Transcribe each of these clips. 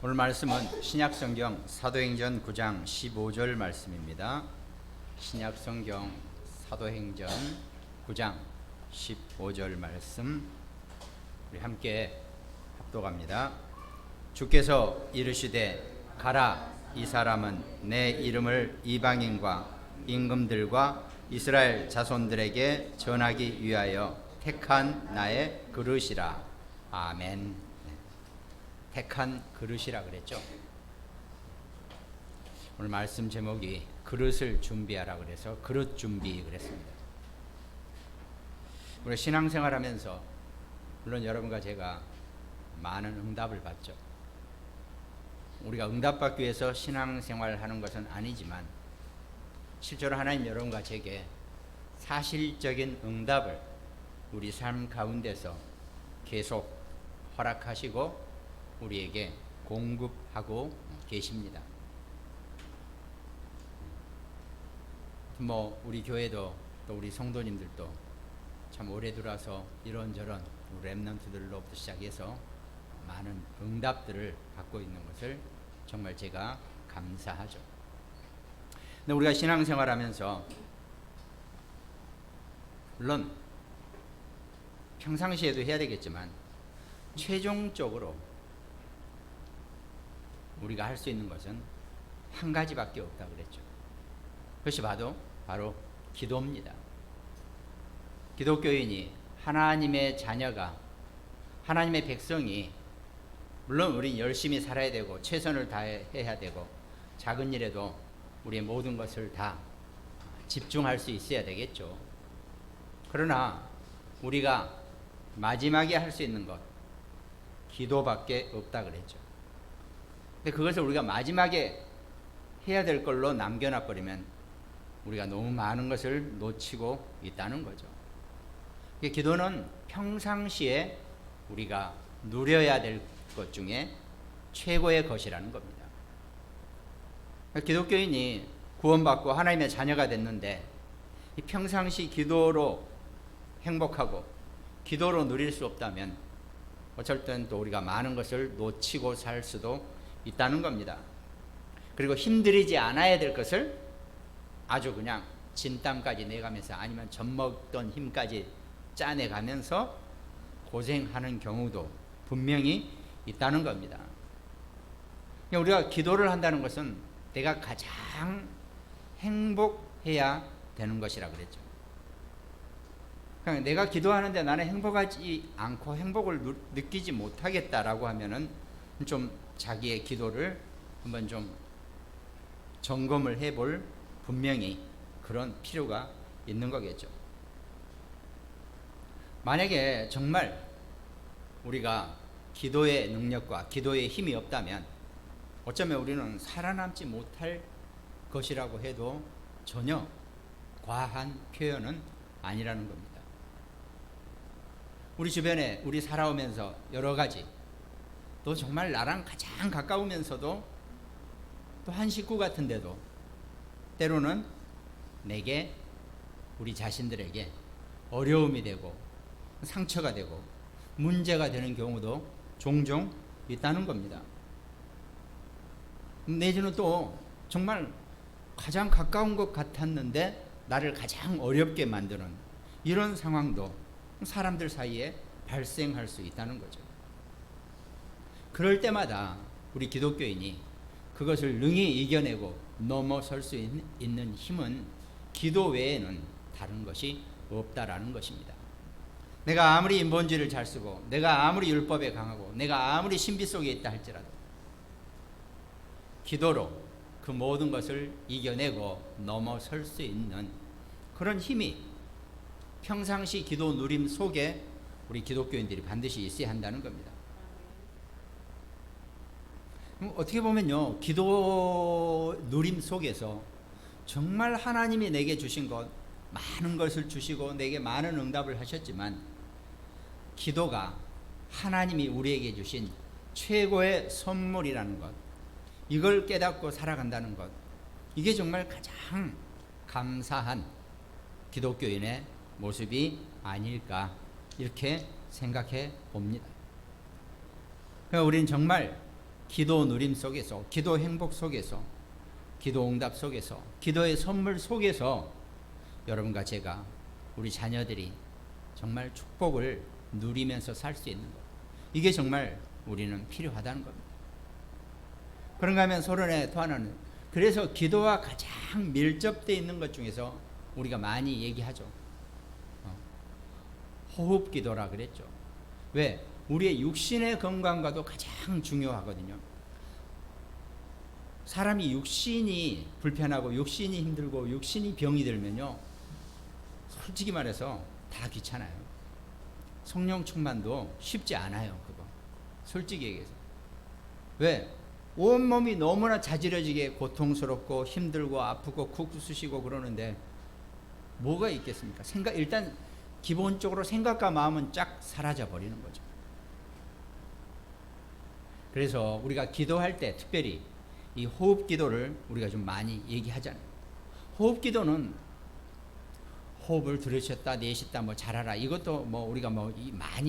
오늘 말씀은 신약성경 사도행전 9장 15절 말씀입니다. 신약성경 사도행전 9장 15절 말씀 우리 함께 합독합니다. 주께서 이르시되 가라, 이 사람은 내 이름을 이방인과 임금들과 이스라엘 자손들에게 전하기 위하여 택한 나의 그릇이라. 아멘. 택한 그릇이라 그랬죠. 오늘 말씀 제목이 그릇을 준비하라 그래서 그릇 준비 그랬습니다. 우리 신앙생활 하면서 물론 여러분과 제가 많은 응답을 받죠. 우리가 응답받기 위해서 신앙생활 하는 것은 아니지만 실제로 하나님 여러분과 제게 사실적인 응답을 우리 삶 가운데서 계속 허락하시고 우리에게 공급하고 계십니다. 우리 교회도 또 우리 성도님들도 참 오래 들어서 이런저런 렘넌트들로부터 시작해서 많은 응답들을 받고 있는 것을 정말 제가 감사하죠. 근데 우리가 신앙생활하면서 물론 평상시에도 해야 되겠지만 최종적으로 우리가 할 수 있는 것은 한 가지밖에 없다 그랬죠. 그것이 바로 기도입니다. 기독교인이 하나님의 자녀가 하나님의 백성이 물론 우린 열심히 살아야 되고 최선을 다해야 되고 작은 일에도 우리의 모든 것을 다 집중할 수 있어야 되겠죠. 그러나 우리가 마지막에 할 수 있는 것 기도밖에 없다 그랬죠. 근데 그것을 우리가 마지막에 해야 될 걸로 남겨놔 버리면 우리가 너무 많은 것을 놓치고 있다는 거죠. 기도는 평상시에 우리가 누려야 될 것 중에 최고의 것이라는 겁니다. 기독교인이 구원받고 하나님의 자녀가 됐는데 이 평상시 기도로 행복하고 기도로 누릴 수 없다면 어쩔 땐 또 우리가 많은 것을 놓치고 살 수도 있다는 겁니다. 그리고 힘들이지 않아야 될 것을 아주 그냥 진땀까지 내가면서 아니면 젖먹던 힘까지 짜내가면서 고생하는 경우도 분명히 있다는 겁니다. 우리가 기도를 한다는 것은 내가 가장 행복해야 되는 것이라 그랬죠. 그러니까 내가 기도하는데 나는 행복하지 않고 행복을 느끼지 못하겠다라고 하면은 좀 자기의 기도를 한번 좀 점검을 해볼 분명히 그런 필요가 있는 거겠죠. 만약에 정말 우리가 기도의 능력과 기도의 힘이 없다면 어쩌면 우리는 살아남지 못할 것이라고 해도 전혀 과한 표현은 아니라는 겁니다. 우리 주변에 우리 살아오면서 여러 가지 또 정말 나랑 가장 가까우면서도 또 한 식구 같은데도 때로는 내게 우리 자신들에게 어려움이 되고 상처가 되고 문제가 되는 경우도 종종 있다는 겁니다. 내지는 또 정말 가장 가까운 것 같았는데 나를 가장 어렵게 만드는 이런 상황도 사람들 사이에 발생할 수 있다는 거죠. 그럴 때마다 우리 기독교인이 그것을 능히 이겨내고 넘어설 수 있는 힘은 기도 외에는 다른 것이 없다라는 것입니다. 내가 아무리 인본주의를 잘 쓰고 내가 아무리 율법에 강하고 내가 아무리 신비 속에 있다 할지라도 기도로 그 모든 것을 이겨내고 넘어설 수 있는 그런 힘이 평상시 기도 누림 속에 우리 기독교인들이 반드시 있어야 한다는 겁니다. 어떻게 보면요, 기도 누림 속에서 정말 하나님이 내게 주신 것 많은 것을 주시고 내게 많은 응답을 하셨지만 기도가 하나님이 우리에게 주신 최고의 선물이라는 것, 이걸 깨닫고 살아간다는 것, 이게 정말 가장 감사한 기독교인의 모습이 아닐까 이렇게 생각해 봅니다. 그러니까 우리는 정말 기도 누림 속에서, 기도 행복 속에서, 기도 응답 속에서, 기도의 선물 속에서 여러분과 제가, 우리 자녀들이 정말 축복을 누리면서 살 수 있는 것, 이게 정말 우리는 필요하다는 겁니다. 그런가 하면 서론의 또 하나는, 그래서 기도와 가장 밀접되어 있는 것 중에서 우리가 많이 얘기하죠. 호흡 기도라 그랬죠. 왜? 우리의 육신의 건강과도 가장 중요하거든요. 사람이 육신이 불편하고 육신이 힘들고 육신이 병이 들면요, 솔직히 말해서 다 귀찮아요. 성령 충만도 쉽지 않아요. 그거 솔직히 얘기해서. 왜? 온몸이 너무나 자지러지게 고통스럽고 힘들고 아프고 쿡 쑤시고 그러는데 뭐가 있겠습니까? 일단 기본적으로 생각과 마음은 쫙 사라져 버리는 거죠. 그래서 우리가 기도할 때 특별히 이 호흡 기도를 우리가 좀 많이 얘기하잖아요. 호흡 기도는 호흡을 들으셨다 내쉬다 뭐 잘하라, 이것도 뭐 우리가 뭐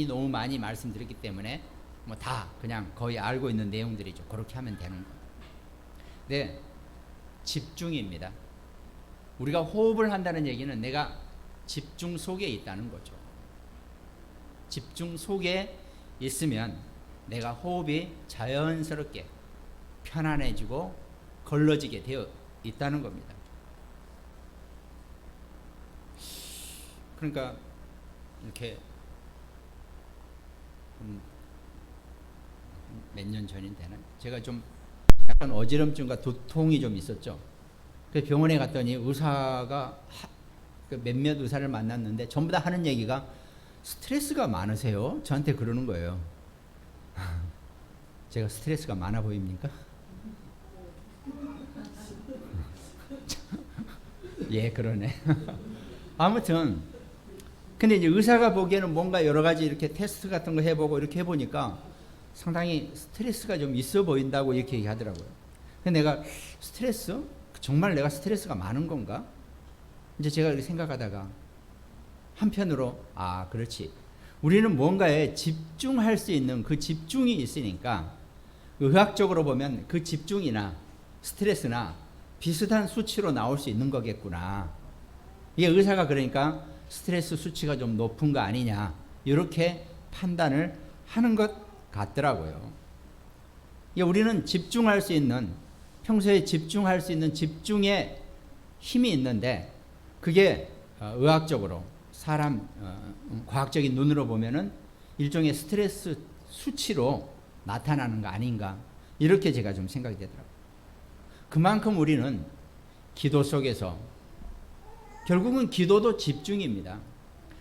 너무 많이 말씀드렸기 때문에 뭐 다 그냥 거의 알고 있는 내용들이죠. 그렇게 하면 되는 거예요. 네, 집중입니다. 우리가 호흡을 한다는 얘기는 내가 집중 속에 있다는 거죠. 집중 속에 있으면 내가 호흡이 자연스럽게 편안해지고 걸러지게 되어 있다는 겁니다. 그러니까 이렇게 몇 년 전이 되나? 제가 좀 약간 어지럼증과 두통이 좀 있었죠. 그래서 병원에 갔더니 의사가 몇몇 의사를 만났는데 전부 다 하는 얘기가 스트레스가 많으세요? 저한테 그러는 거예요. 제가 스트레스가 많아 보입니까? 예, 그러네. 아무튼 근데 이제 의사가 보기에는 뭔가 여러 가지 이렇게 테스트 같은 거 해보고 이렇게 해보니까 상당히 스트레스가 좀 있어 보인다고 이렇게 얘기하더라고요. 근데 내가 스트레스? 정말 내가 스트레스가 많은 건가? 이제 제가 이렇게 생각하다가 한편으로 그렇지. 우리는 뭔가에 집중할 수 있는 그 집중이 있으니까 의학적으로 보면 그 집중이나 스트레스나 비슷한 수치로 나올 수 있는 거겠구나. 이게 의사가 그러니까 스트레스 수치가 좀 높은 거 아니냐, 이렇게 판단을 하는 것 같더라고요. 우리는 집중할 수 있는, 평소에 집중할 수 있는 집중의 힘이 있는데 그게 의학적으로 사람 과학적인 눈으로 보면은 일종의 스트레스 수치로 나타나는 거 아닌가, 이렇게 제가 좀 생각이 되더라고요. 그만큼 우리는 기도 속에서, 결국은 기도도 집중입니다.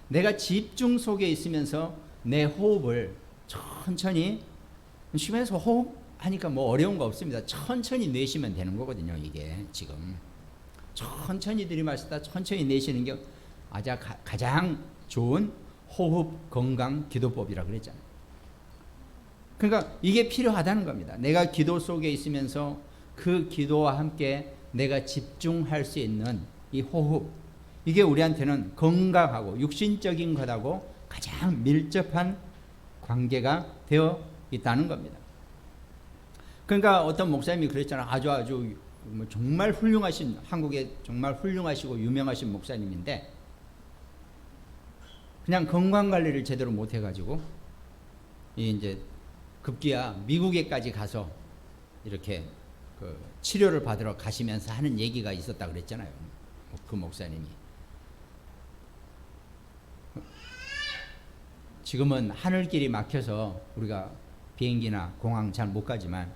내가 집중 속에 있으면서 내 호흡을 천천히, 쉬면서 호흡하니까 뭐 어려운 거 없습니다. 천천히 내쉬면 되는 거거든요. 이게 지금 천천히 들이마시다 천천히 내쉬는 게 가장 좋은 호흡 건강 기도법이라고 그랬잖아요. 그러니까 이게 필요하다는 겁니다. 내가 기도 속에 있으면서 그 기도와 함께 내가 집중할 수 있는 이 호흡, 이게 우리한테는 건강하고 육신적인 것하고 가장 밀접한 관계가 되어 있다는 겁니다. 그러니까 어떤 목사님이 그랬잖아요. 아주 정말 훌륭하신, 한국에 정말 훌륭하시고 유명하신 목사님인데 그냥 건강관리를 제대로 못해가지고 이제 급기야 미국에까지 가서 이렇게 그 치료를 받으러 가시면서 하는 얘기가 있었다 그랬잖아요. 그 목사님이. 지금은 하늘길이 막혀서 우리가 비행기나 공항 잘 못 가지만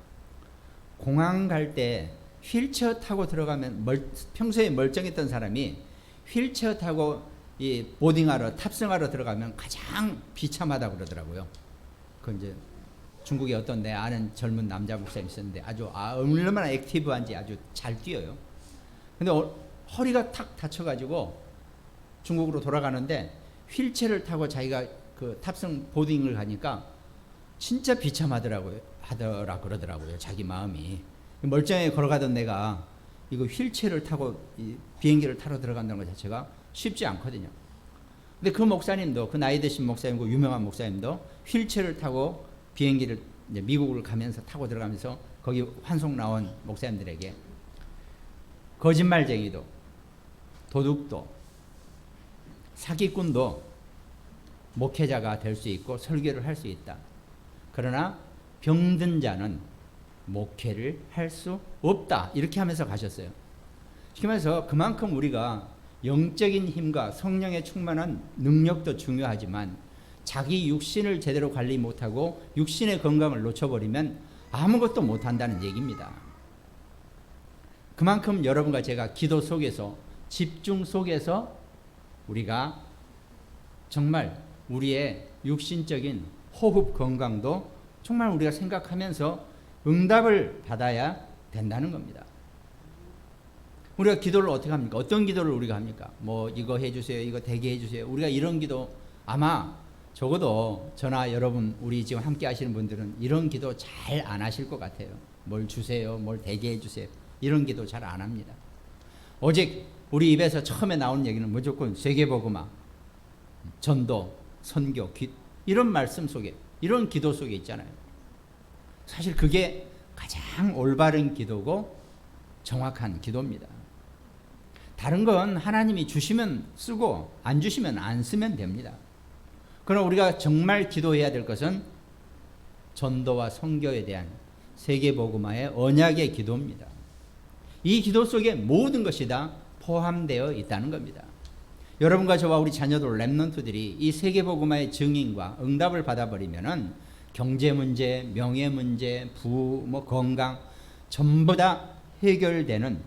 공항 갈 때 휠체어 타고 들어가면 평소에 멀쩡했던 사람이 휠체어 타고 이 보딩하러, 탑승하러 들어가면 가장 비참하다고 그러더라고요. 그 이제 중국에 어떤 내 아는 젊은 남자 목사님 있었는데 아주 얼마나 액티브한지 아주 잘 뛰어요. 근데 허리가 탁 다쳐가지고 중국으로 돌아가는데 휠체어를 타고 자기가 그 탑승 보딩을 가니까 진짜 비참하더라고요. 그러더라고요. 자기 마음이. 멀쩡하게 걸어가던 내가 이거 휠체어를 타고 이 비행기를 타러 들어간다는 것 자체가 쉽지 않거든요. 근데 그 목사님도, 그 나이 드신 목사님고 유명한 목사님도 휠체어를 타고 비행기를 이제 미국을 가면서 타고 들어가면서 거기 환송 나온 목사님들에게 거짓말쟁이도 도둑도 사기꾼도 목회자가 될 수 있고 설교를 할 수 있다. 그러나 병든 자는 목회를 할 수 없다. 이렇게 하면서 가셨어요. 그러면서 그만큼 우리가 영적인 힘과 성령에 충만한 능력도 중요하지만 자기 육신을 제대로 관리 못하고 육신의 건강을 놓쳐버리면 아무것도 못한다는 얘기입니다. 그만큼 여러분과 제가 기도 속에서 집중 속에서 우리가 정말 우리의 육신적인 호흡 건강도 정말 우리가 생각하면서 응답을 받아야 된다는 겁니다. 우리가 기도를 어떻게 합니까? 어떤 기도를 우리가 합니까? 뭐 이거 해주세요, 이거 되게 해주세요. 우리가 이런 기도 아마 적어도 저나 여러분 우리 지금 함께 하시는 분들은 이런 기도 잘 안 하실 것 같아요. 뭘 주세요, 뭘 되게 해주세요. 이런 기도 잘 안 합니다. 오직 우리 입에서 처음에 나오는 얘기는 무조건 세계복음화, 전도, 선교, 이런 말씀 속에 이런 기도 속에 있잖아요. 사실 그게 가장 올바른 기도고 정확한 기도입니다. 다른 건 하나님이 주시면 쓰고 안 주시면 안 쓰면 됩니다. 그러나 우리가 정말 기도해야 될 것은 전도와 선교에 대한 세계복음화의 언약의 기도입니다. 이 기도 속에 모든 것이 다 포함되어 있다는 겁니다. 여러분과 저와 우리 자녀들 렘넌트들이 이 세계복음화의 증인과 응답을 받아버리면은 경제 문제, 명예 문제, 건강 전부 다 해결되는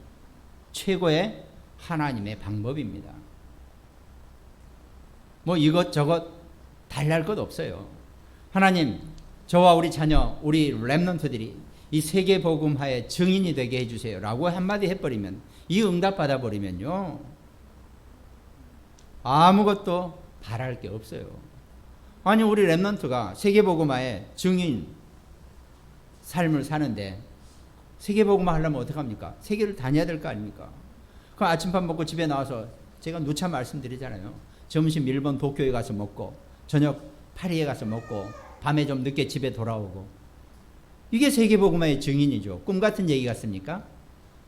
최고의 하나님의 방법입니다. 뭐 이것저것 달랄 것 없어요. 하나님, 저와 우리 자녀, 우리 렘넌트들이 이 세계복음화의 증인이 되게 해주세요 라고 한마디 해버리면, 이 응답 받아버리면요 아무것도 바랄 게 없어요. 아니 우리 렘넌트가 세계복음화의 증인 삶을 사는데 세계복음화 하려면 어떡합니까? 세계를 다녀야 될 거 아닙니까? 그럼 아침밥 먹고 집에 나와서 제가 누차 말씀드리잖아요. 점심 일본 도쿄에 가서 먹고 저녁 파리에 가서 먹고 밤에 좀 늦게 집에 돌아오고, 이게 세계복음화의 증인이죠. 꿈 같은 얘기 같습니까?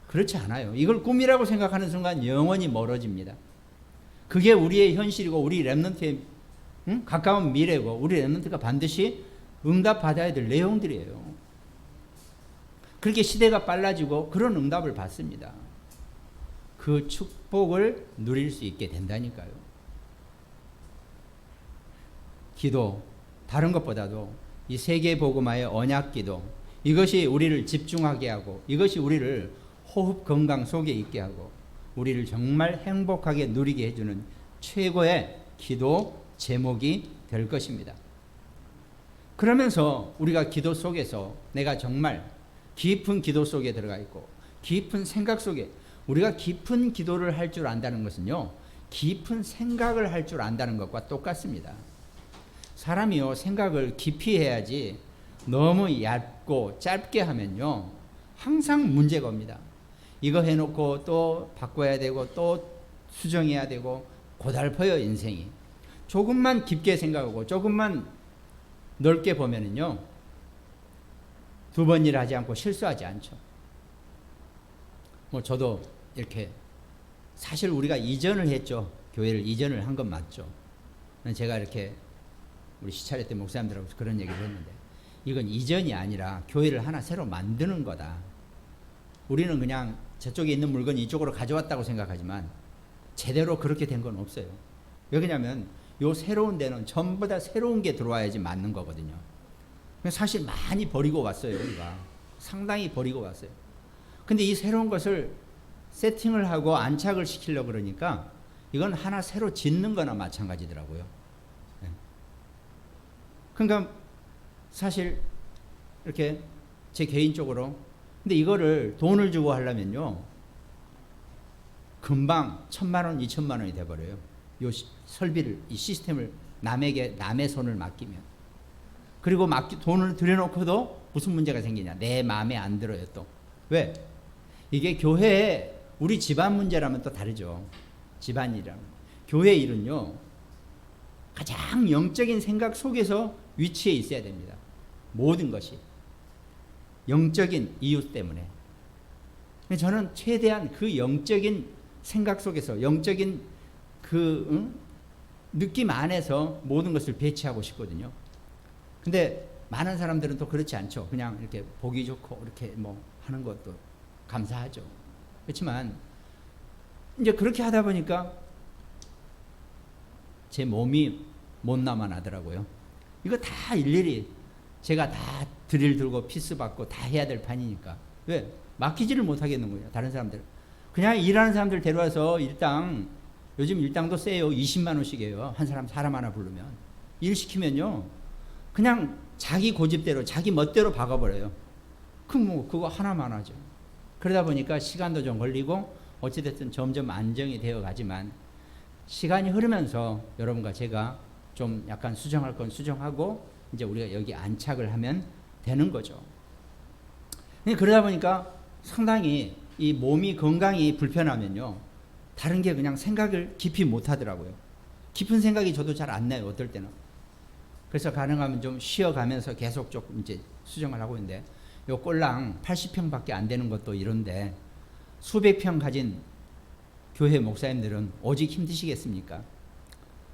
그렇지 않아요. 이걸 꿈이라고 생각하는 순간 영원히 멀어집니다. 그게 우리의 현실이고 우리 렘넌트의 가까운 미래고 우리 렘넌트가 반드시 응답받아야 될 내용들이에요. 그렇게 시대가 빨라지고 그런 응답을 받습니다. 그 축복을 누릴 수 있게 된다니까요. 기도, 다른 것보다도 이 세계복음화의 언약기도, 이것이 우리를 집중하게 하고 이것이 우리를 호흡 건강 속에 있게 하고 우리를 정말 행복하게 누리게 해주는 최고의 기도 제목이 될 것입니다. 그러면서 우리가 기도 속에서 내가 정말 깊은 기도 속에 들어가 있고 깊은 생각 속에, 우리가 깊은 기도를 할 줄 안다는 것은요 깊은 생각을 할 줄 안다는 것과 똑같습니다. 사람이요 생각을 깊이 해야지 너무 얇고 짧게 하면요 항상 문제가 옵니다. 이거 해놓고 또 바꿔야 되고 또 수정해야 되고 고달퍼요 인생이. 조금만 깊게 생각하고 조금만 넓게 보면은요 두 번 일 하지 않고 실수하지 않죠. 뭐 저도 이렇게 사실 우리가 이전을 했죠. 교회를 이전을 한 건 맞죠. 제가 이렇게 우리 시차례 때 목사님들하고 그런 얘기를 했는데, 이건 이전이 아니라 교회를 하나 새로 만드는 거다. 우리는 그냥 저쪽에 있는 물건이 이쪽으로 가져왔다고 생각하지만 제대로 그렇게 된 건 없어요. 왜냐하면 요 새로운 데는 전부 다 새로운 게 들어와야지 맞는 거거든요. 사실 많이 버리고 왔어요. 우리가 상당히 버리고 왔어요. 근데 이 새로운 것을 세팅을 하고 안착을 시키려고 그러니까 이건 하나 새로 짓는 거나 마찬가지더라고요. 그러니까 사실 이렇게 제 개인적으로, 근데 이거를 돈을 주고 하려면요 금방 1,000만 원, 2,000만 원이 돼버려요. 요 설비를, 이 시스템을 남의 손을 맡기면. 그리고 돈을 들여놓고도 무슨 문제가 생기냐, 내 마음에 안 들어요. 또 왜? 이게 교회에 우리 집안 문제라면 또 다르죠. 집안이라면. 교회 일은요 가장 영적인 생각 속에서 위치해 있어야 됩니다. 모든 것이 영적인 이유 때문에. 저는 최대한 그 영적인 생각 속에서 영적인 느낌 안에서 모든 것을 배치하고 싶거든요. 근데 많은 사람들은 또 그렇지 않죠. 그냥 이렇게 보기 좋고 이렇게 뭐 하는 것도 감사하죠. 그렇지만 이제 그렇게 하다 보니까 제 몸이 못나만 하더라고요. 이거 다 일일이 제가 다 드릴 들고 피스 받고 다 해야 될 판이니까. 왜? 맡기지를 못하겠는 거예요. 다른 사람들. 그냥 일하는 사람들 데려와서 요즘 일당도 세요. 20만 원씩이에요. 사람 하나 부르면. 일 시키면요. 그냥 자기 고집대로 자기 멋대로 박아버려요. 그거 하나만 하죠. 그러다 보니까 시간도 좀 걸리고 어찌됐든 점점 안정이 되어 가지만 시간이 흐르면서 여러분과 제가 좀 약간 수정할 건 수정하고 이제 우리가 여기 안착을 하면 되는 거죠. 그러다 보니까 상당히 이 몸이 건강이 불편하면요. 다른 게 그냥 생각을 깊이 못 하더라고요. 깊은 생각이 저도 잘 안 나요. 어떨 때는. 그래서 가능하면 좀 쉬어가면서 계속 조금 이제 수정을 하고 있는데 요 꼴랑 80평밖에 안 되는 것도 이런데 수백 평 가진 교회 목사님들은 오직 힘드시겠습니까?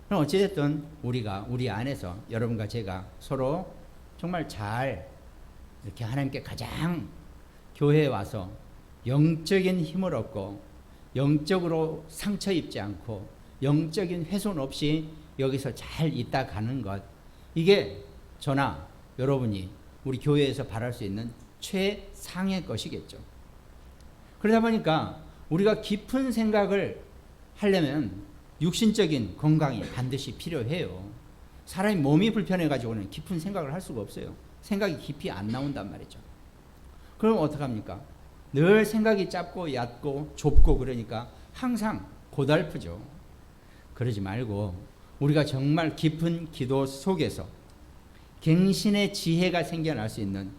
그럼 어찌됐든 우리가 우리 안에서 여러분과 제가 서로 정말 잘 이렇게 하나님께 가장 교회에 와서 영적인 힘을 얻고 영적으로 상처 입지 않고 영적인 훼손 없이 여기서 잘 있다 가는 것, 이게 저나 여러분이 우리 교회에서 바랄 수 있는 최상의 것이겠죠. 그러다 보니까 우리가 깊은 생각을 하려면 육신적인 건강이 반드시 필요해요. 사람이 몸이 불편해가지고는 깊은 생각을 할 수가 없어요. 생각이 깊이 안 나온단 말이죠. 그럼 어떡합니까? 늘 생각이 짧고 얕고 좁고 그러니까 항상 고달프죠. 그러지 말고 우리가 정말 깊은 기도 속에서 갱신의 지혜가 생겨날 수 있는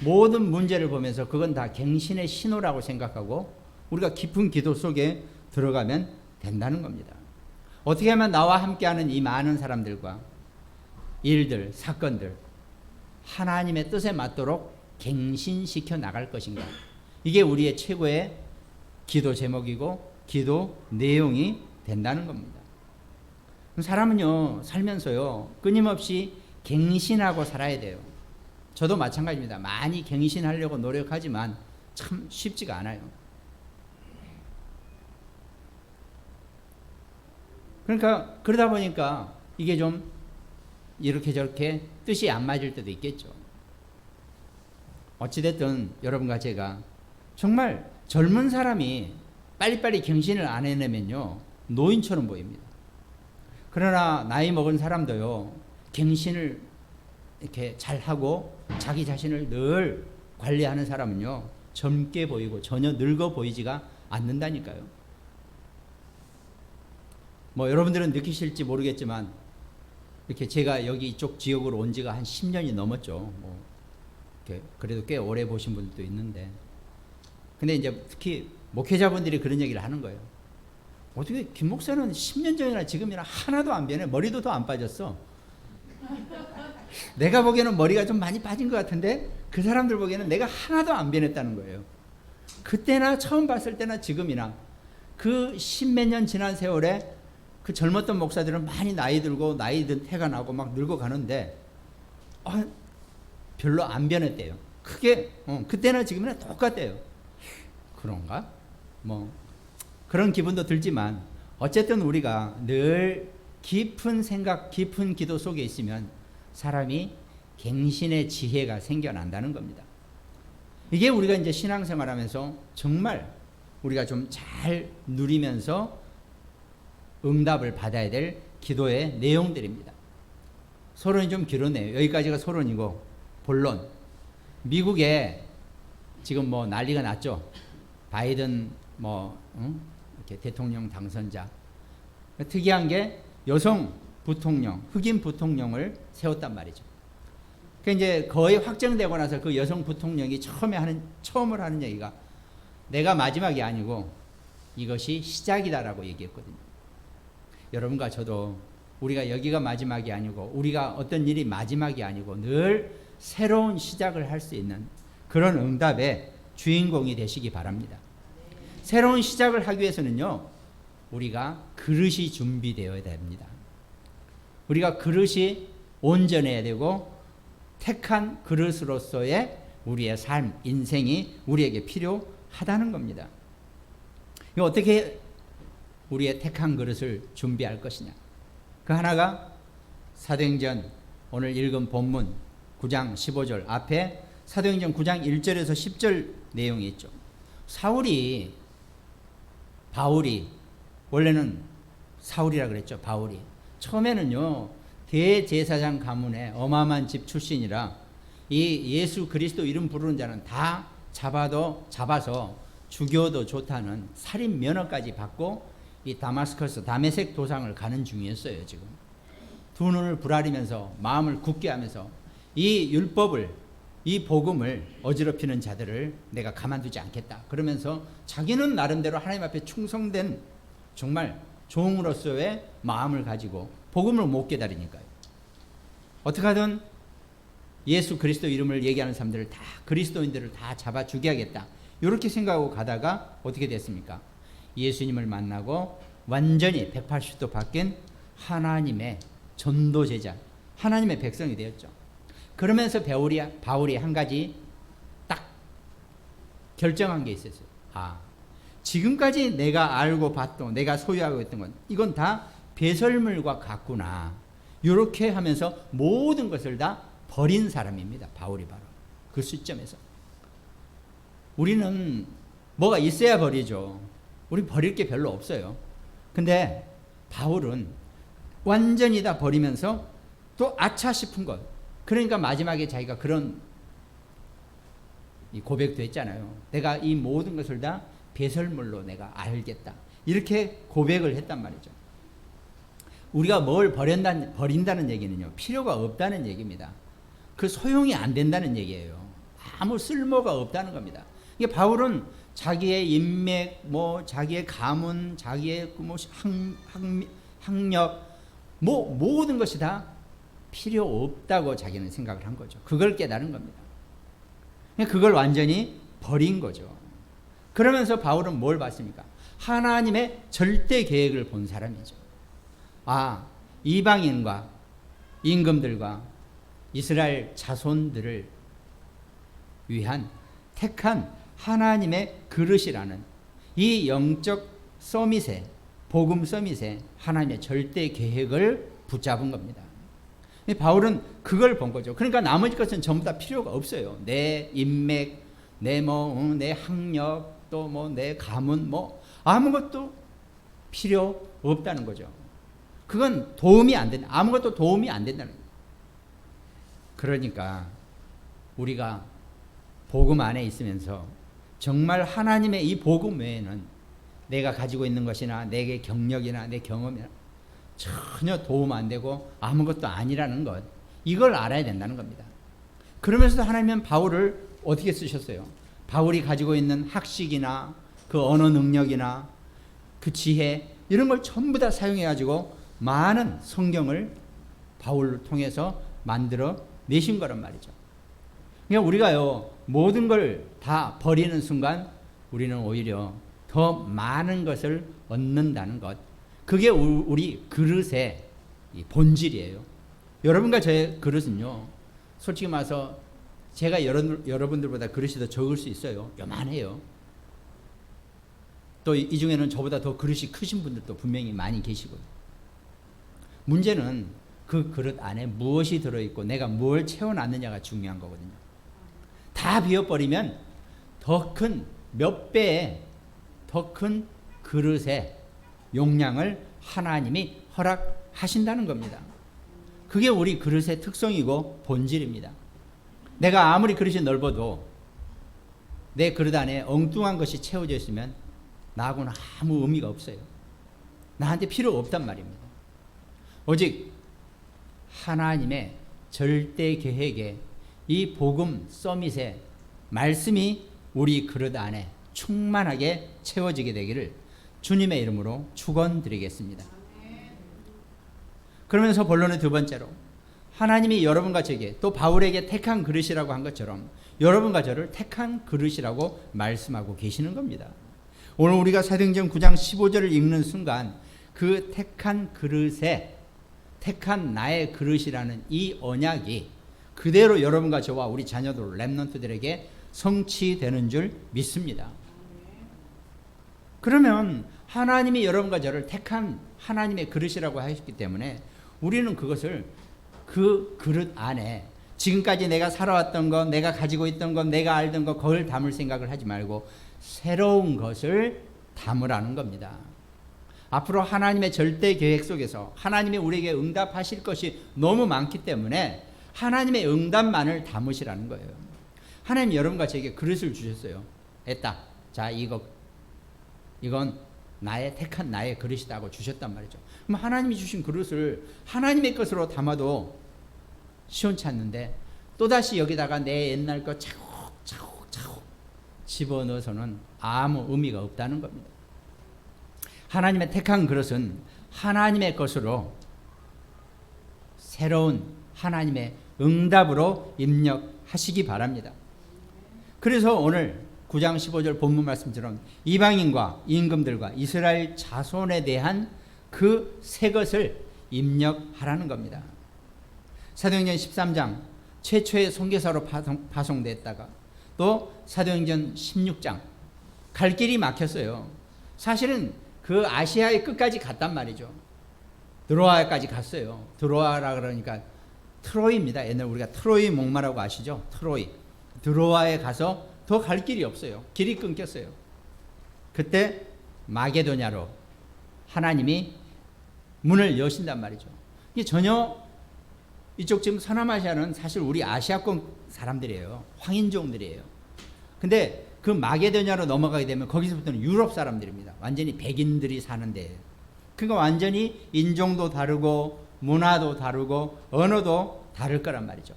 모든 문제를 보면서 그건 다 갱신의 신호라고 생각하고 우리가 깊은 기도 속에 들어가면 된다는 겁니다. 어떻게 하면 나와 함께하는 이 많은 사람들과 일들, 사건들 하나님의 뜻에 맞도록 갱신시켜 나갈 것인가? 이게 우리의 최고의 기도 제목이고 기도 내용이 된다는 겁니다. 사람은요, 살면서요, 끊임없이 갱신하고 살아야 돼요. 저도 마찬가지입니다. 많이 갱신하려고 노력하지만 참 쉽지가 않아요. 그러니까 그러다 보니까 이게 좀 이렇게 저렇게 뜻이 안 맞을 때도 있겠죠. 어찌됐든 여러분과 제가 정말 젊은 사람이 빨리빨리 갱신을 안 해내면요, 노인처럼 보입니다. 그러나 나이 먹은 사람도요, 갱신을 이렇게 잘하고 자기 자신을 늘 관리하는 사람은요, 젊게 보이고 전혀 늙어 보이지가 않는다니까요. 뭐 여러분들은 느끼실지 모르겠지만 이렇게 제가 여기 이쪽 지역으로 온 지가 한 10년이 넘었죠. 뭐 이렇게 그래도 꽤 오래 보신 분들도 있는데, 근데 이제 특히 목회자분들이 그런 얘기를 하는 거예요. 어떻게 김 목사는 10년 전이나 지금이나 하나도 안 변해? 머리도 더 안 빠졌어. 내가 보기에는 머리가 좀 많이 빠진 것 같은데 그 사람들 보기에는 내가 하나도 안 변했다는 거예요. 그때나 처음 봤을 때나 지금이나 그 십몇 년 지난 세월에 그 젊었던 목사들은 많이 나이 들고 나이 든 태가 나고 막 늙어 가는데 별로 안 변했대요. 크게 그때나 지금이나 똑같대요. 그런가? 뭐 그런 기분도 들지만 어쨌든 우리가 늘 깊은 생각, 깊은 기도 속에 있으면 사람이 갱신의 지혜가 생겨난다는 겁니다. 이게 우리가 이제 신앙생활하면서 정말 우리가 좀 잘 누리면서 응답을 받아야 될 기도의 내용들입니다. 서론이 좀 길었네요. 여기까지가 서론이고 본론. 미국에 지금 뭐 난리가 났죠. 바이든 이렇게 대통령 당선자. 특이한 게 여성 부통령, 흑인 부통령을 세웠단 말이죠. 그 이제 거의 확정되고 나서 그 여성 부통령이 처음으로 하는 얘기가 내가 마지막이 아니고 이것이 시작이다라고 얘기했거든요. 여러분과 저도 우리가 여기가 마지막이 아니고 우리가 어떤 일이 마지막이 아니고 늘 새로운 시작을 할 수 있는 그런 응답의 주인공이 되시기 바랍니다. 새로운 시작을 하기 위해서는요, 우리가 그릇이 준비되어야 됩니다. 우리가 그릇이 온전해야 되고 택한 그릇으로서의 우리의 삶, 인생이 우리에게 필요하다는 겁니다. 이거 어떻게 우리의 택한 그릇을 준비할 것이냐? 그 하나가 사도행전 오늘 읽은 본문 9장 15절 앞에 사도행전 9장 1절에서 10절 내용이 있죠. 바울이 원래는 사울이라 그랬죠. 바울이 처음에는요, 대제사장 가문의 어마어마한 집 출신이라 이 예수 그리스도 이름 부르는 자는 다 잡아서 죽여도 좋다는 살인 면허까지 받고 이 다메섹 도상을 가는 중이었어요. 지금 두 눈을 부라리면서 마음을 굳게 하면서 이 율법을, 이 복음을 어지럽히는 자들을 내가 가만두지 않겠다 그러면서 자기는 나름대로 하나님 앞에 충성된 정말 종으로서의 마음을 가지고 복음을 못 깨달으니까요. 어떻게 하든 예수 그리스도 이름을 얘기하는 사람들을 다, 그리스도인들을 다 잡아 죽여야겠다 이렇게 생각하고 가다가 어떻게 됐습니까? 예수님을 만나고 완전히 180도 바뀐 하나님의 전도제자, 하나님의 백성이 되었죠. 그러면서 바울이 한 가지 딱 결정한 게 있었어요. 지금까지 내가 알고 봤던, 내가 소유하고 있던 건 이건 다 배설물과 같구나. 이렇게 하면서 모든 것을 다 버린 사람입니다. 바울이 바로 그 시점에서. 우리는 뭐가 있어야 버리죠. 우리 버릴 게 별로 없어요. 근데 바울은 완전히 다 버리면서 또 아차 싶은 것. 그러니까 마지막에 자기가 그런 이 고백도 했잖아요. 내가 이 모든 것을 다 배설물로 내가 알겠다. 이렇게 고백을 했단 말이죠. 우리가 뭘 버린다는 얘기는요, 필요가 없다는 얘기입니다. 그 소용이 안 된다는 얘기예요. 아무 쓸모가 없다는 겁니다. 이게 바울은 자기의 인맥, 자기의 가문, 자기의 학력, 모든 것이 다 필요 없다고 자기는 생각을 한 거죠. 그걸 깨달은 겁니다. 그걸 완전히 버린 거죠. 그러면서 바울은 뭘 봤습니까? 하나님의 절대 계획을 본 사람이죠. 이방인과 임금들과 이스라엘 자손들을 위한 택한 하나님의 그릇이라는 이 영적 서밋에, 복음 서밋에 하나님의 절대 계획을 붙잡은 겁니다. 바울은 그걸 본 거죠. 그러니까 나머지 것은 전부 다 필요가 없어요. 내 인맥, 내 학력, 또 내 가문, 아무것도 필요 없다는 거죠. 그건 도움이 안 된다. 아무것도 도움이 안 된다는 거예요. 그러니까 우리가 복음 안에 있으면서 정말 하나님의 이 복음 외에는 내가 가지고 있는 것이나 내게 경력이나 내 경험이나 전혀 도움 안 되고 아무것도 아니라는 것, 이걸 알아야 된다는 겁니다. 그러면서도 하나님은 바울을 어떻게 쓰셨어요? 바울이 가지고 있는 학식이나 그 언어 능력이나 그 지혜, 이런 걸 전부 다 사용해 가지고 많은 성경을 바울을 통해서 만들어 내신 거란 말이죠. 그러니까 우리가요, 모든 걸 다 버리는 순간 우리는 오히려 더 많은 것을 얻는다는 것, 그게 우리 그릇의 본질이에요. 여러분과 저의 그릇은요, 솔직히 말해서 제가 여러분들보다 그릇이 더 적을 수 있어요. 요만해요. 또 이 중에는 저보다 더 그릇이 크신 분들도 분명히 많이 계시고요. 문제는 그 그릇 안에 무엇이 들어있고 내가 뭘 채워놨느냐가 중요한 거거든요. 다 비워버리면 더 큰, 몇 배의 더 큰 그릇의 용량을 하나님이 허락하신다는 겁니다. 그게 우리 그릇의 특성이고 본질입니다. 내가 아무리 그릇이 넓어도 내 그릇 안에 엉뚱한 것이 채워져 있으면 나하고는 아무 의미가 없어요. 나한테 필요 없단 말입니다. 오직 하나님의 절대 계획에 이 복음 서밋의 말씀이 우리 그릇 안에 충만하게 채워지게 되기를 주님의 이름으로 축원드리겠습니다. 그러면서 본론의 두 번째로, 하나님이 여러분과 저에게 또 바울에게 택한 그릇이라고 한 것처럼 여러분과 저를 택한 그릇이라고 말씀하고 계시는 겁니다. 오늘 우리가 사도행전 9장 15절을 읽는 순간 그 택한 그릇에 택한 나의 그릇이라는 이 언약이 그대로 여러분과 저와 우리 자녀들 렘넌트들에게 성취되는 줄 믿습니다. 그러면 하나님이 여러분과 저를 택한 하나님의 그릇이라고 하셨기 때문에 우리는 그것을 그 그릇 안에 지금까지 내가 살아왔던 것, 내가 가지고 있던 것, 내가 알던 것, 그걸 담을 생각을 하지 말고 새로운 것을 담으라는 겁니다. 앞으로 하나님의 절대 계획 속에서 하나님이 우리에게 응답하실 것이 너무 많기 때문에 하나님의 응답만을 담으시라는 거예요. 하나님 여러분과 저에게 그릇을 주셨어요. 했다. 자, 이건 나의 택한 나의 그릇이다고 주셨단 말이죠. 그럼 하나님이 주신 그릇을 하나님의 것으로 담아도 시원찮는데 또다시 여기다가 내 옛날 거 차곡차곡 집어넣어서는 아무 의미가 없다는 겁니다. 하나님의 택한 그릇은 하나님의 것으로 새로운 하나님의 응답으로 입력하시기 바랍니다. 그래서 오늘 9장 15절 본문 말씀처럼 이방인과 임금들과 이스라엘 자손에 대한 그 새 것을 입력하라는 겁니다. 사도행전 13장 최초의 선교사로 파송됐다가 또 사도행전 16장 갈 길이 막혔어요. 사실은 그 아시아의 끝까지 갔단 말이죠. 드로아까지 갔어요. 드로아라 그러니까 트로이입니다. 옛날 우리가 트로이 목마라고 아시죠? 트로이. 드로아에 가서 더 갈 길이 없어요. 길이 끊겼어요. 그때 마게도냐로 하나님이 문을 여신단 말이죠. 이게 전혀 이쪽 지금 서남아시아는 사실 우리 아시아권 사람들이에요. 황인종들이에요. 근데 그 마게도냐로 넘어가게 되면 거기서부터는 유럽 사람들입니다. 완전히 백인들이 사는 데예요. 그러니까 완전히 인종도 다르고 문화도 다르고 언어도 다를 거란 말이죠.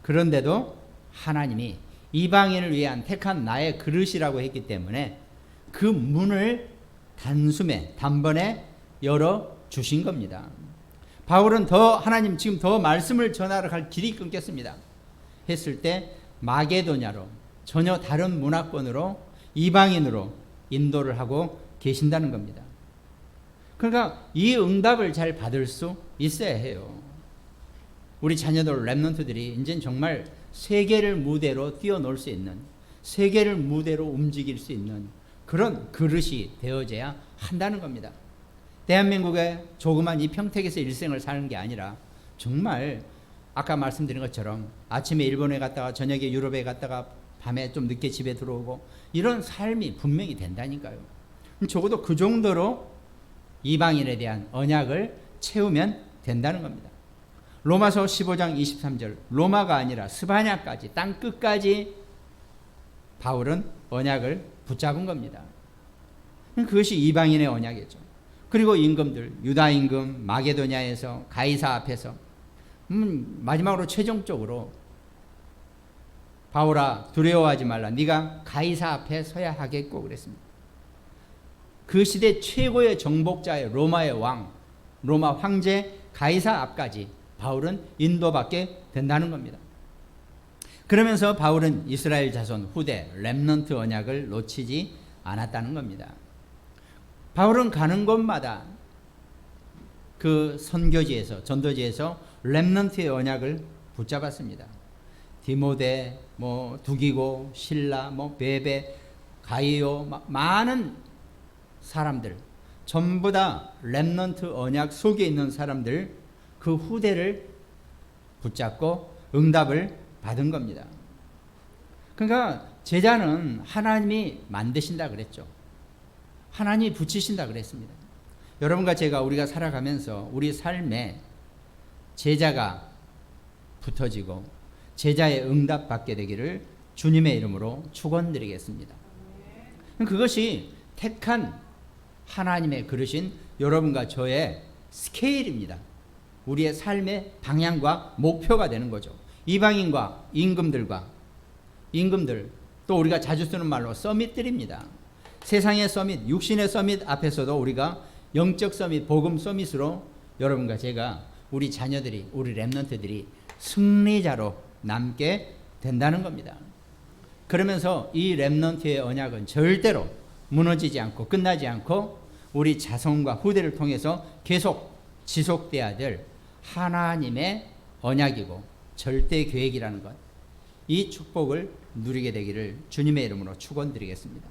그런데도 하나님이 이방인을 위한 택한 나의 그릇이라고 했기 때문에 그 문을 단번에 열어 주신 겁니다. 바울은 하나님 지금 더 말씀을 전하러 갈 길이 끊겼습니다. 했을 때 마게도냐로 전혀 다른 문화권으로 이방인으로 인도를 하고 계신다는 겁니다. 그러니까 이 응답을 잘 받을 수 있어야 해요. 우리 자녀들 렘넌트들이 이제는 정말 세계를 무대로 뛰어놀 수 있는 세계를 무대로 움직일 수 있는 그런 그릇이 되어져야 한다는 겁니다. 대한민국의 조그만 이 평택에서 일생을 사는 게 아니라 정말 아까 말씀드린 것처럼 아침에 일본에 갔다가 저녁에 유럽에 갔다가 밤에 좀 늦게 집에 들어오고 이런 삶이 분명히 된다니까요. 적어도 그 정도로 이방인에 대한 언약을 채우면 된다는 겁니다. 로마서 15장 23절 로마가 아니라 스바냐까지 땅 끝까지 바울은 언약을 붙잡은 겁니다. 그것이 이방인의 언약이죠. 그리고 임금들 유다 임금 마게도냐에서 가이사 앞에서 마지막으로 최종적으로 바울아 두려워하지 말라 네가 가이사 앞에 서야 하겠고 그랬습니다. 그 시대 최고의 정복자의 로마의 왕 로마 황제 가이사 앞까지 바울은 인도받게 된다는 겁니다. 그러면서 바울은 이스라엘 자손 후대 렘넌트 언약을 놓치지 않았다는 겁니다. 바울은 가는 곳마다 그 선교지에서 전도지에서 렘넌트의 언약을 붙잡았습니다. 디모데, 두기고, 실라, 베베, 가이오 많은 사람들 전부 다 렘넌트 언약 속에 있는 사람들 그 후대를 붙잡고 응답을 받은 겁니다. 그러니까 제자는 하나님이 만드신다 그랬죠. 하나님이 붙이신다 그랬습니다. 여러분과 제가 우리가 살아가면서 우리 삶에 제자가 붙어지고 제자의 응답 받게 되기를 주님의 이름으로 축원드리겠습니다. 그것이 택한 하나님의 그릇인 여러분과 저의 스케일입니다. 우리의 삶의 방향과 목표가 되는 거죠. 이방인과 임금들 또 우리가 자주 쓰는 말로 서밋들입니다. 세상의 서밋, 육신의 서밋 앞에서도 우리가 영적 서밋, 복음 서밋으로 여러분과 제가 우리 자녀들이, 우리 렘넌트들이 승리자로 남게 된다는 겁니다. 그러면서 이 렘넌트의 언약은 절대로 무너지지 않고 끝나지 않고 우리 자손과 후대를 통해서 계속 지속돼야 될 하나님의 언약이고 절대 계획이라는 것, 이 축복을 누리게 되기를 주님의 이름으로 축원드리겠습니다.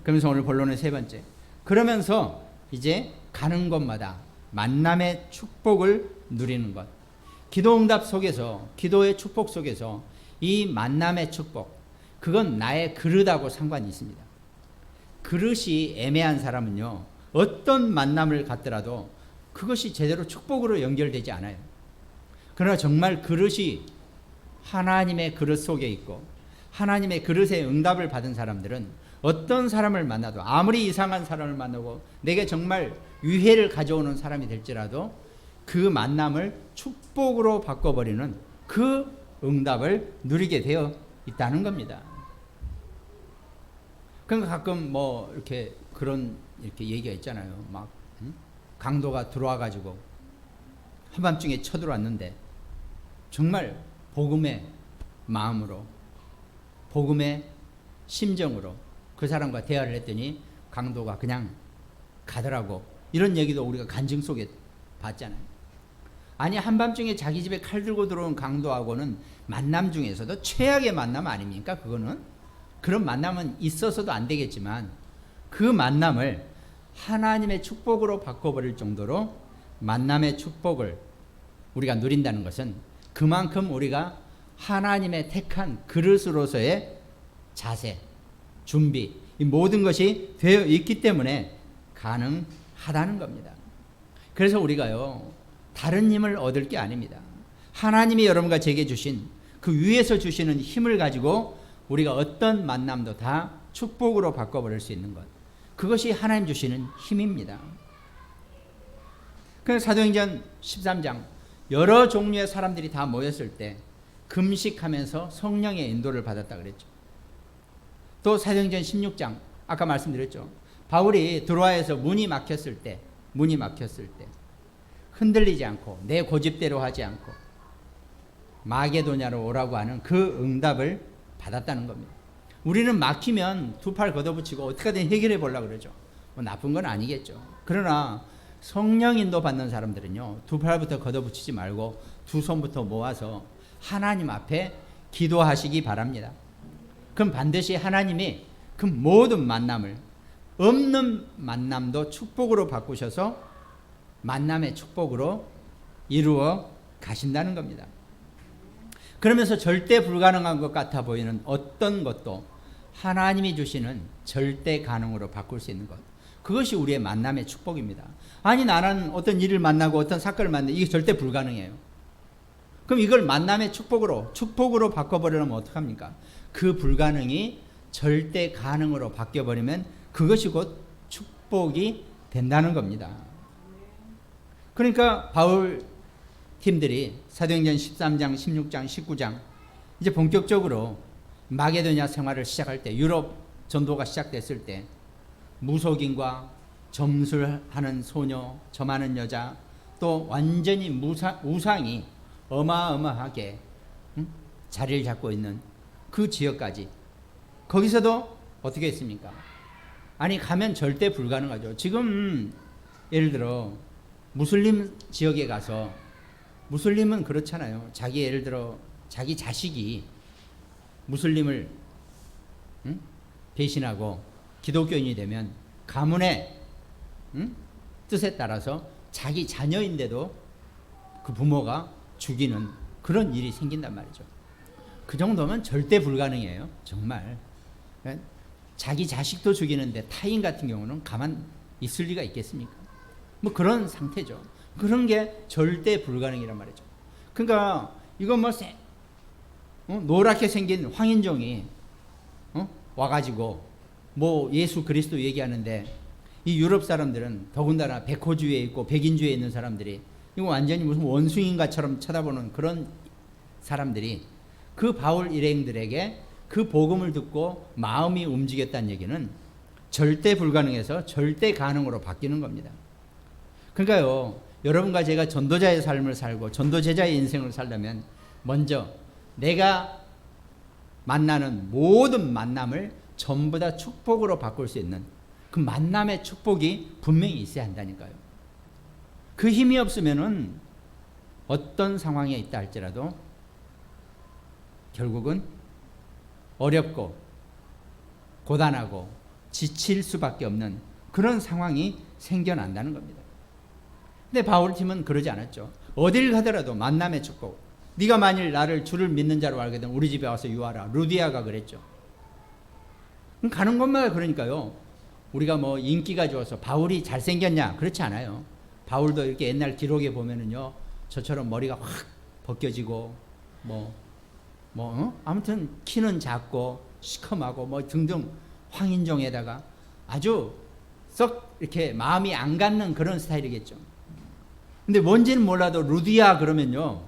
그러면서 오늘 본론의 세 번째, 그러면서 이제 가는 곳마다 만남의 축복을 누리는 것. 기도응답 속에서, 기도의 축복 속에서 이 만남의 축복, 그건 나의 그릇하고 상관이 있습니다. 그릇이 애매한 사람은요, 어떤 만남을 갖더라도 그것이 제대로 축복으로 연결되지 않아요. 그러나 정말 그릇이 하나님의 그릇 속에 있고 하나님의 그릇에 응답을 받은 사람들은 어떤 사람을 만나도, 아무리 이상한 사람을 만나고 내게 정말 유해를 가져오는 사람이 될지라도 그 만남을 축복으로 바꿔버리는 그 응답을 누리게 되어 있다는 겁니다. 그러니까 가끔 뭐 이렇게 그런 이렇게 얘기가 있잖아요. 막 강도가 들어와가지고 한밤중에 쳐들어왔는데 정말 복음의 마음으로, 복음의 심정으로 그 사람과 대화를 했더니 강도가 그냥 가더라고. 이런 얘기도 우리가 간증 속에 봤잖아요. 아니, 한밤중에 자기 집에 칼 들고 들어온 강도하고는 만남 중에서도 최악의 만남 아닙니까? 그거는 그런 만남은 있어서도 안 되겠지만 그 만남을 하나님의 축복으로 바꿔버릴 정도로 만남의 축복을 우리가 누린다는 것은 그만큼 우리가 하나님의 택한 그릇으로서의 자세, 준비, 이 모든 것이 되어 있기 때문에 가능하다는 겁니다. 그래서 우리가요, 다른 힘을 얻을 게 아닙니다. 하나님이 여러분과 제게 주신 그 위에서 주시는 힘을 가지고 우리가 어떤 만남도 다 축복으로 바꿔버릴 수 있는 것, 그것이 하나님 주시는 힘입니다. 그래서 사도행전 13장 여러 종류의 사람들이 다 모였을 때 금식하면서 성령의 인도를 받았다 그랬죠. 또 사도행전 16장 아까 말씀드렸죠. 바울이 드로아에서 문이 막혔을 때 흔들리지 않고 내 고집대로 하지 않고 마게도냐로 오라고 하는 그 응답을 받았다는 겁니다. 우리는 막히면 두 팔 걷어붙이고 어떻게든 해결해 보려고 그러죠. 뭐 나쁜 건 아니겠죠. 그러나 성령 인도 받는 사람들은요, 두 팔부터 걷어붙이지 말고 두 손부터 모아서 하나님 앞에 기도하시기 바랍니다. 그럼 반드시 하나님이 그 모든 만남을, 없는 만남도 축복으로 바꾸셔서 만남의 축복으로 이루어 가신다는 겁니다. 그러면서 절대 불가능한 것 같아 보이는 어떤 것도 하나님이 주시는 절대 가능으로 바꿀 수 있는 것, 그것이 우리의 만남의 축복입니다. 아니, 나는 어떤 일을 만나고 어떤 사건을 만나고 이게 절대 불가능해요. 그럼 이걸 만남의 축복으로 바꿔버리려면 어떡합니까? 그 불가능이 절대 가능으로 바뀌어버리면 그것이 곧 축복이 된다는 겁니다. 그러니까 바울 팀들이 사도행전 13장, 16장, 19장 이제 본격적으로 마게도냐 생활을 시작할 때, 유럽 전도가 시작됐을 때 무속인과 점술하는 소녀, 점하는 여자, 또 완전히 우상이 어마어마하게 자리를 잡고 있는 그 지역까지, 거기서도 어떻게 했습니까? 아니, 가면 절대 불가능하죠. 지금 예를 들어 무슬림 지역에 가서, 무슬림은 그렇잖아요. 예를 들어 자기 자식이 무슬림을 배신하고 기독교인이 되면 가문의 뜻에 따라서 자기 자녀인데도 그 부모가 죽이는 그런 일이 생긴단 말이죠. 그 정도면 절대 불가능해요. 정말. 자기 자식도 죽이는데 타인 같은 경우는 가만 있을 리가 있겠습니까? 뭐 그런 상태죠. 그런 게 절대 불가능이란 말이죠. 그러니까 이건 뭐 노랗게 생긴 황인종이 와가지고 뭐 예수 그리스도 얘기하는데, 이 유럽 사람들은 더군다나 백호주의에 있고 백인주의에 있는 사람들이 이거 완전히 무슨 원숭인가처럼 쳐다보는 그런 사람들이 그 바울 일행들에게 그 복음을 듣고 마음이 움직였다는 얘기는 절대 불가능해서 절대 가능으로 바뀌는 겁니다. 그러니까요, 여러분과 제가 전도자의 삶을 살고 전도제자의 인생을 살려면 먼저 내가 만나는 모든 만남을 전부 다 축복으로 바꿀 수 있는 그 만남의 축복이 분명히 있어야 한다니까요. 그 힘이 없으면은 어떤 상황에 있다 할지라도 결국은 어렵고 고단하고 지칠 수밖에 없는 그런 상황이 생겨난다는 겁니다. 근데 바울팀은 그러지 않았죠. 어딜 가더라도 만남의 축복. 네가 만일 나를 주를 믿는 자로 알게 되면 우리 집에 와서 유하라. 루디아가 그랬죠. 가는 곳마다 그러니까요. 우리가 뭐 인기가 좋아서 바울이 잘생겼냐? 그렇지 않아요. 바울도 이렇게 옛날 기록에 보면은요, 저처럼 머리가 확 벗겨지고 아무튼 키는 작고 시커하고 뭐 등등 황인종에다가 아주 썩 이렇게 마음이 안 갖는 그런 스타일이겠죠. 근데 뭔지는 몰라도 루디아 그러면요,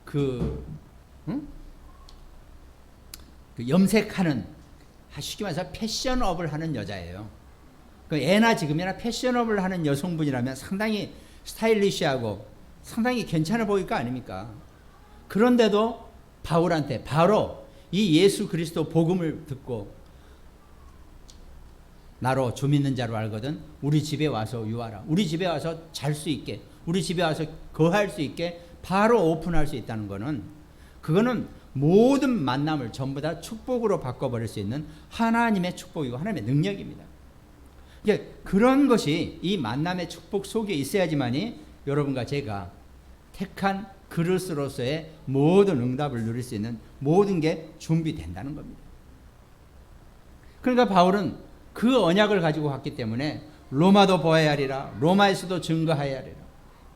그 염색하는, 쉽게 말해서 패션업을 하는 여자예요. 그 애나 지금이나 패션업을 하는 여성분이라면 상당히 스타일리시하고 상당히 괜찮아 보일 거 아닙니까? 그런데도 바울한테 바로 이 예수 그리스도 복음을 듣고 나로 주 믿는 자로 알거든 우리 집에 와서 유하라. 우리 집에 와서 잘 수 있게, 우리 집에 와서 거할 수 있게 바로 오픈할 수 있다는 거는, 그거는 모든 만남을 전부 다 축복으로 바꿔버릴 수 있는 하나님의 축복이고 하나님의 능력입니다. 그런 것이 이 만남의 축복 속에 있어야지만이 여러분과 제가 택한 그릇으로서의 모든 응답을 누릴 수 있는 모든 게 준비된다는 겁니다. 그러니까 바울은 그 언약을 가지고 갔기 때문에 로마도 보아야 하리라, 로마에서도 증거하여야 하리라.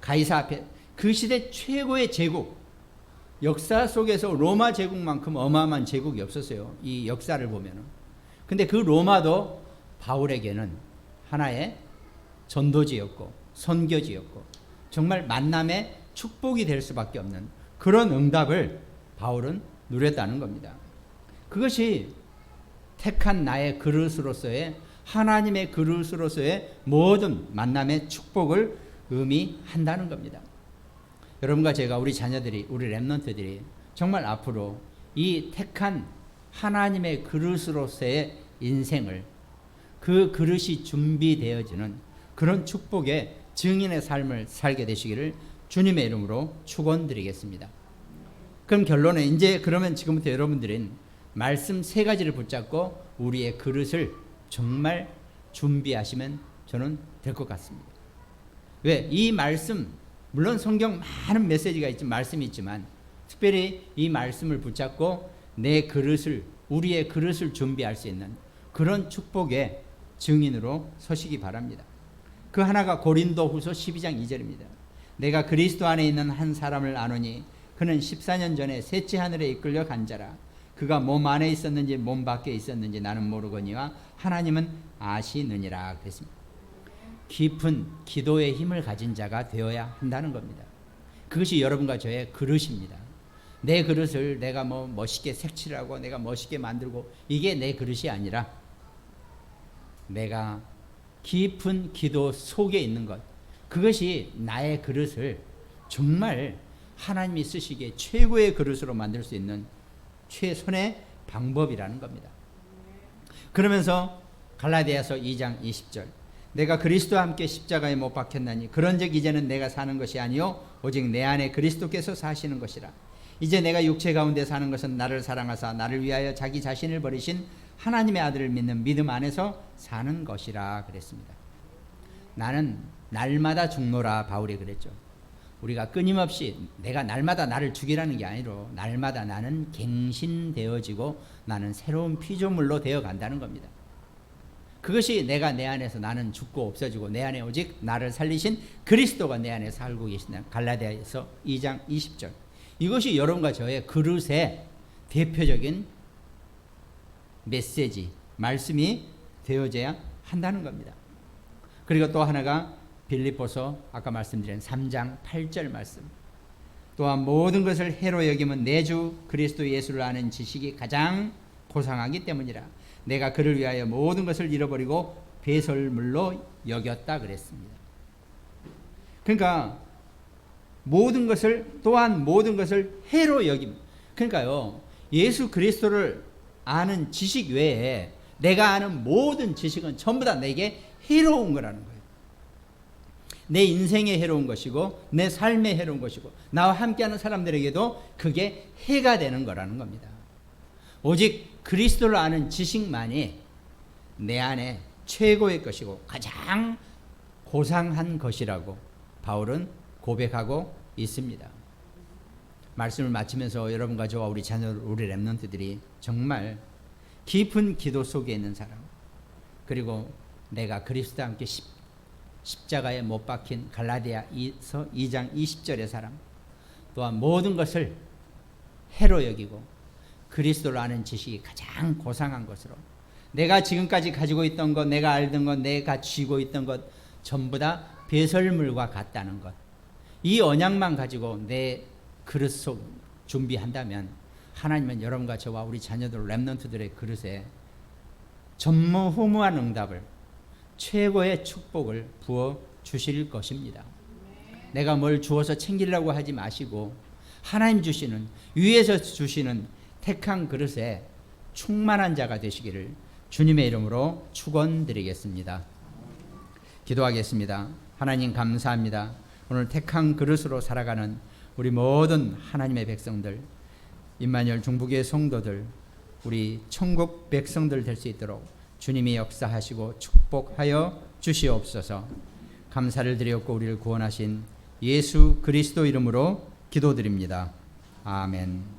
가이사 앞에 그 시대 최고의 제국, 역사 속에서 로마 제국만큼 어마어마한 제국이 없었어요. 이 역사를 보면은. 근데 그 로마도 바울에게는 하나의 전도지였고 선교지였고 정말 만남의 축복이 될 수밖에 없는 그런 응답을 바울은 누렸다는 겁니다. 그것이 택한 나의 그릇으로서의, 하나님의 그릇으로서의 모든 만남의 축복을 의미한다는 겁니다. 여러분과 제가, 우리 자녀들이, 우리 렘넌트들이 정말 앞으로 이 택한 하나님의 그릇으로서의 인생을, 그 그릇이 준비되어지는 그런 축복의 증인의 삶을 살게 되시기를 주님의 이름으로 축원드리겠습니다. 그럼 결론은 이제 그러면 지금부터 여러분들은 말씀 3가지를 붙잡고 우리의 그릇을 정말 준비하시면 저는 될 것 같습니다. 왜? 이 말씀, 물론 성경 많은 메시지가 있지만, 말씀이 있지만 특별히 이 말씀을 붙잡고 내 그릇을, 우리의 그릇을 준비할 수 있는 그런 축복의 증인으로 서시기 바랍니다. 그 하나가 고린도후서 12장 2절입니다. 내가 그리스도 안에 있는 한 사람을 아노니 그는 14년 전에 셋째 하늘에 이끌려 간 자라. 그가 몸 안에 있었는지 몸 밖에 있었는지 나는 모르거니와 하나님은 아시느니라 그랬습니다. 깊은 기도의 힘을 가진 자가 되어야 한다는 겁니다. 그것이 여러분과 저의 그릇입니다. 내 그릇을 내가 뭐 멋있게 색칠하고 내가 멋있게 만들고 이게 내 그릇이 아니라 내가 깊은 기도 속에 있는 것, 그것이 나의 그릇을 정말 하나님이 쓰시기에 최고의 그릇으로 만들 수 있는 최선의 방법이라는 겁니다. 그러면서 갈라디아서 2장 20절, 내가 그리스도와 함께 십자가에 못 박혔나니 그런즉 이제는 내가 사는 것이 아니요 오직 내 안에 그리스도께서 사시는 것이라. 이제 내가 육체 가운데 사는 것은 나를 사랑하사 나를 위하여 자기 자신을 버리신 하나님의 아들을 믿는 믿음 안에서 사는 것이라 그랬습니다. 나는 날마다 죽노라, 바울이 그랬죠. 우리가 끊임없이 내가 날마다 나를 죽이라는 게 아니로 날마다 나는 갱신되어지고 나는 새로운 피조물로 되어 간다는 겁니다. 그것이 내가 내 안에서 나는 죽고 없어지고 내 안에 오직 나를 살리신 그리스도가 내 안에 살고 계신다. 갈라디아서 2장 20절. 이것이 여러분과 저의 그릇의 대표적인 메시지, 말씀이 되어져야 한다는 겁니다. 그리고 또 하나가 빌립보서 아까 말씀드린 3장 8절 말씀. 또한 모든 것을 해로 여기면 내 주 그리스도 예수를 아는 지식이 가장 고상하기 때문이라. 내가 그를 위하여 모든 것을 잃어버리고 배설물로 여겼다 그랬습니다. 그러니까 모든 것을 또한 모든 것을 해로 여김. 그러니까요. 예수 그리스도를 아는 지식 외에 내가 아는 모든 지식은 전부 다 내게 해로운 거라는 거예요. 내 인생에 해로운 것이고 내 삶에 해로운 것이고 나와 함께하는 사람들에게도 그게 해가 되는 거라는 겁니다. 오직 그리스도를 아는 지식만이 내 안에 최고의 것이고 가장 고상한 것이라고 바울은 고백하고 있습니다. 말씀을 마치면서 여러분과 저와 우리 자녀, 우리 렘넌트들이 정말 깊은 기도 속에 있는 사람, 그리고 내가 그리스도와 함께 십자가에 못 박힌 갈라디아서 2장 20절의 사람, 또한 모든 것을 해로 여기고 그리스도를 아는 지식이 가장 고상한 것으로 내가 지금까지 가지고 있던 것, 내가 알던 것, 내가 쥐고 있던 것 전부 다 배설물과 같다는 것, 이 언약만 가지고 내 그릇 속 준비한다면 하나님은 여러분과 저와 우리 자녀들 렘넌트들의 그릇에 전무후무한 응답을, 최고의 축복을 부어 주실 것입니다. 내가 뭘 주어서 챙기려고 하지 마시고 하나님 주시는, 위에서 주시는 택한 그릇에 충만한 자가 되시기를 주님의 이름으로 축원드리겠습니다. 기도하겠습니다. 하나님 감사합니다. 오늘 택한 그릇으로 살아가는 우리 모든 하나님의 백성들, 임마누엘 중부교회 성도들, 우리 천국 백성들 될 수 있도록 주님이 역사하시고 축복하여 주시옵소서. 감사를 드렸고 우리를 구원하신 예수 그리스도 이름으로 기도드립니다. 아멘.